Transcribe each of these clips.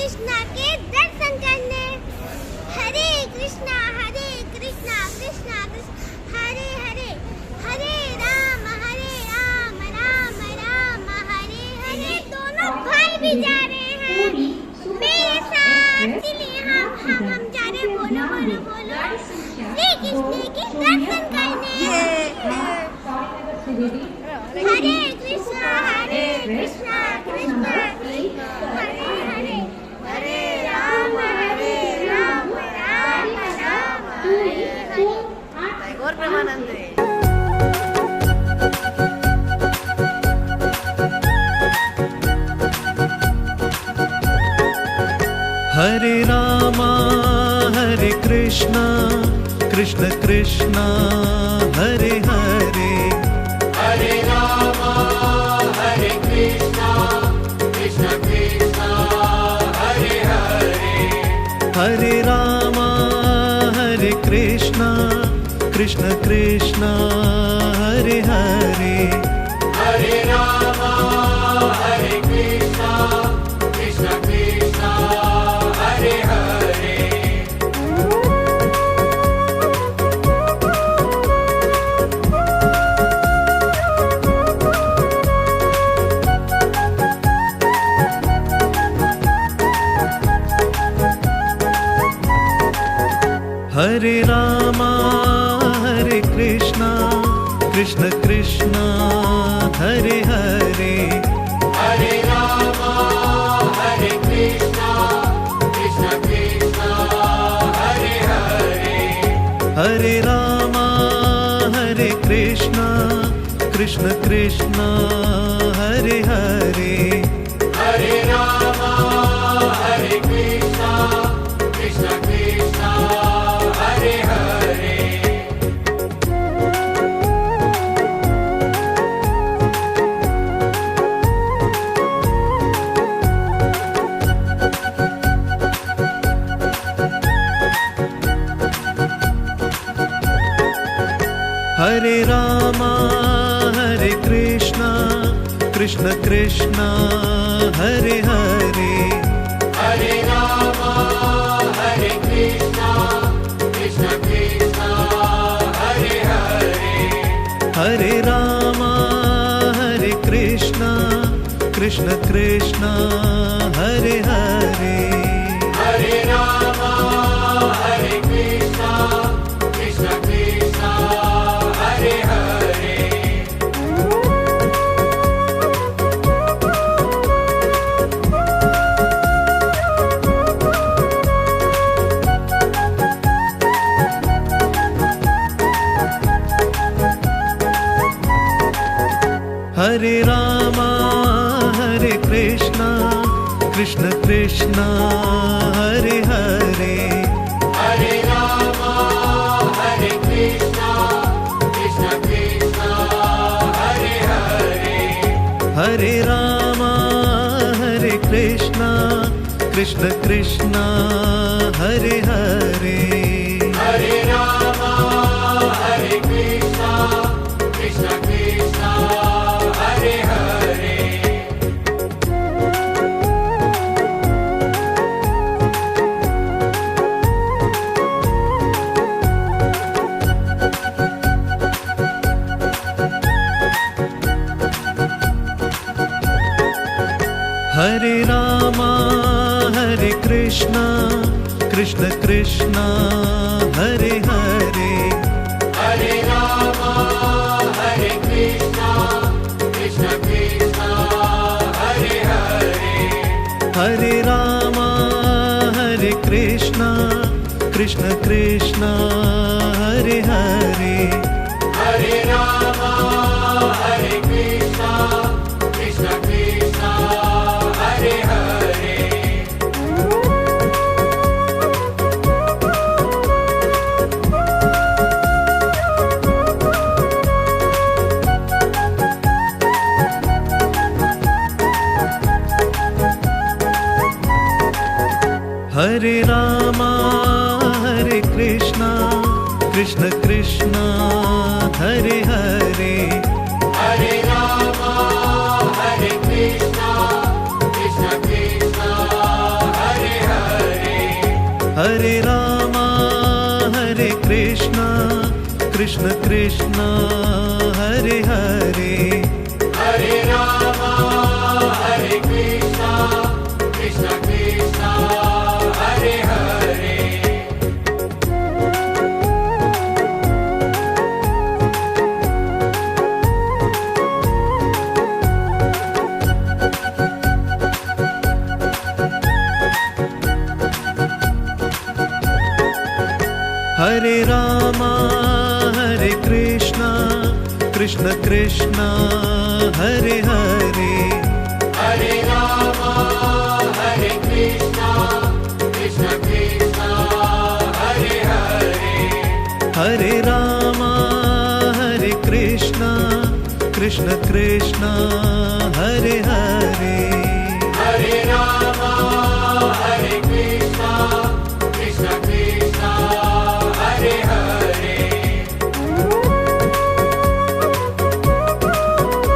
कृष्णा के दर्शन करने। हरे कृष्णा कृष्णा कृष्णा हरे हरे, हरे राम राम राम हरे हरे। दोनों भाई भी जा रहे हैं मेरे साथ, चलिए हम जा रहे हैं। बोलो बोलो बोलो श्री कृष्ण के दर्शन करने। हरे कृष्णा कृष्णा कृष्णा हरे हरे, हरे राम राम राम हरे हरे। गौर प्रेमानंद हरे रामा हरे कृष्णा कृष्ण कृष्णा हरे हरे, हरे रामा हरे कृष्णा कृष्ण कृष्णा हरे हरे, हरे रामा हरे कृष्णा कृष्ण कृष्णा हरे हरे, हरे रामा हरे कृष्णा कृष्ण कृष्णा हरे हरे। हरे रामा हरे कृष्णा कृष्ण कृष्णा हरे हरे, हरे रामा हरे कृष्णा कृष्ण कृष्णा हरे हरे, हरे रामा हरे कृष्णा कृष्ण कृष्णा हरे हरे, हरे रामा हरे कृष्णा कृष्ण कृष्णा हरे हरे। हरे रामा हरे कृष्णा कृष्ण कृष्णा हरे हरे, हरे रामा हरे कृष्णा कृष्ण कृष्णा हरे हरे, हरे रामा हरे कृष्णा कृष्ण कृष्णा हरे हरे, हरे रामा हरे कृष्णा कृष्ण कृष्णा हरे हरे। हरे रामा हरे कृष्णा कृष्ण कृष्णा हरे हरे, हरे रामा हरे कृष्णा कृष्ण कृष्णा हरे हरे, हरे रामा हरे कृष्णा कृष्ण कृष्णा हरे हरे, हरे रामा हरे कृष्णा कृष्ण कृष्णा हरे हरे। हरे रामा हरे कृष्णा कृष्ण कृष्णा हरे हरे, हरे रामा हरे कृष्णा कृष्ण कृष्णा हरे हरे, हरे रामा हरे कृष्णा कृष्ण कृष्णा हरे हरे, हरे रामा हरे कृष्णा कृष्ण कृष्णा हरे हरे। हरे रामा हरे कृष्णा कृष्ण कृष्णा हरे हरे, हरे रामा हरे कृष्णा कृष्ण कृष्णा हरे हरे रामा हरे कृष्णा कृष्ण कृष्णा हरे हरे हरे रामा हरे कृष्णा कृष्ण कृष्णा हरे हरे हरे रामा हरे कृष्णा कृष्ण कृष्णा हरे हरे हरे रामा हरे कृष्णा कृष्ण कृष्णा हरे हरे हरे रामा हरे कृष्णा कृष्ण कृष्णा हरे हरे हरे रामा हरे कृष्णा कृष्ण कृष्णा हरे हरे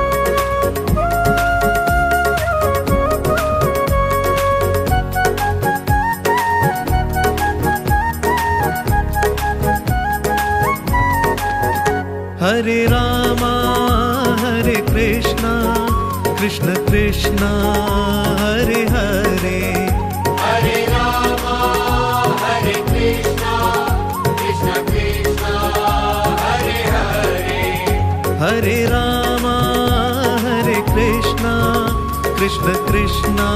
हरे रामा हरे कृष्णा कृष्ण कृष्णा हरे हरे हरे रामा हरे कृष्णा कृष्ण कृष्णा हरे हरे हरे रामा हरे कृष्णा कृष्ण कृष्णा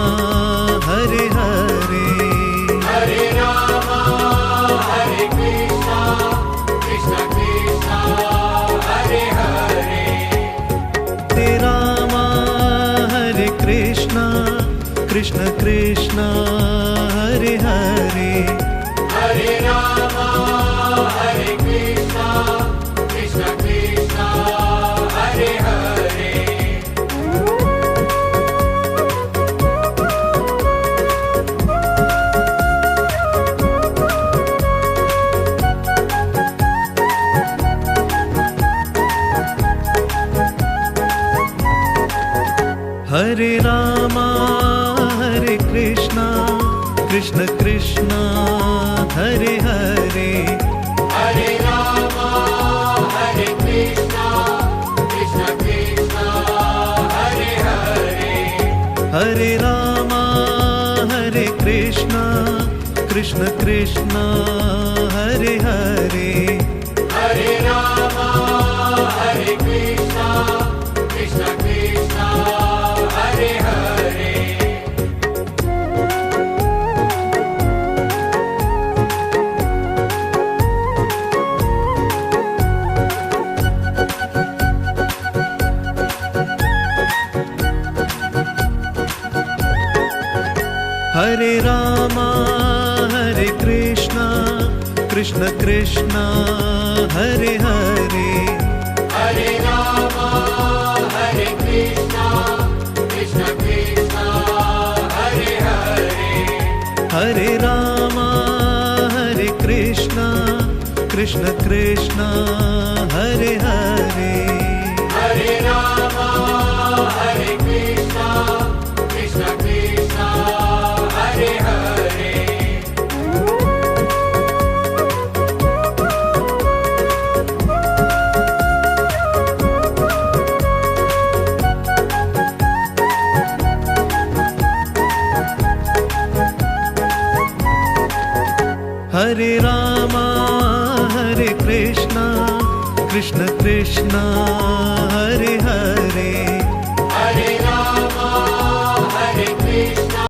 हरे हरे हरे रामा हरे कृष्णा कृष्ण कृष्णा हरे हरे हरे रामा हरे कृष्णा कृष्ण कृष्णा हरे हरे हरे रामा हरे कृष्णा कृष्ण कृष्णा हरे हरे हरे रामा हरे कृष्णा कृष्ण कृष्णा हरे हरे हरे रामा हरे कृष्णा कृष्ण कृष्णा हरे हरे हरे रामा हरे कृष्णा कृष्ण कृष्णा हरे हरे हरे रामा हरे कृष्णा कृष्ण कृष्णा हरे हरे हरे रामा हरे कृष्णा कृष्ण कृष्णा हरे हरे हरे रामा हरे कृष्णा कृष्ण कृष्णा हरे हरे हरे रामा हरे कृष्णा कृष्ण कृष्णा हरे हरे हरे रामा हरे कृष्णा कृष्ण कृष्णा हरे हरे हरे रामा हरे कृष्णा कृष्ण कृष्णा हरे हरे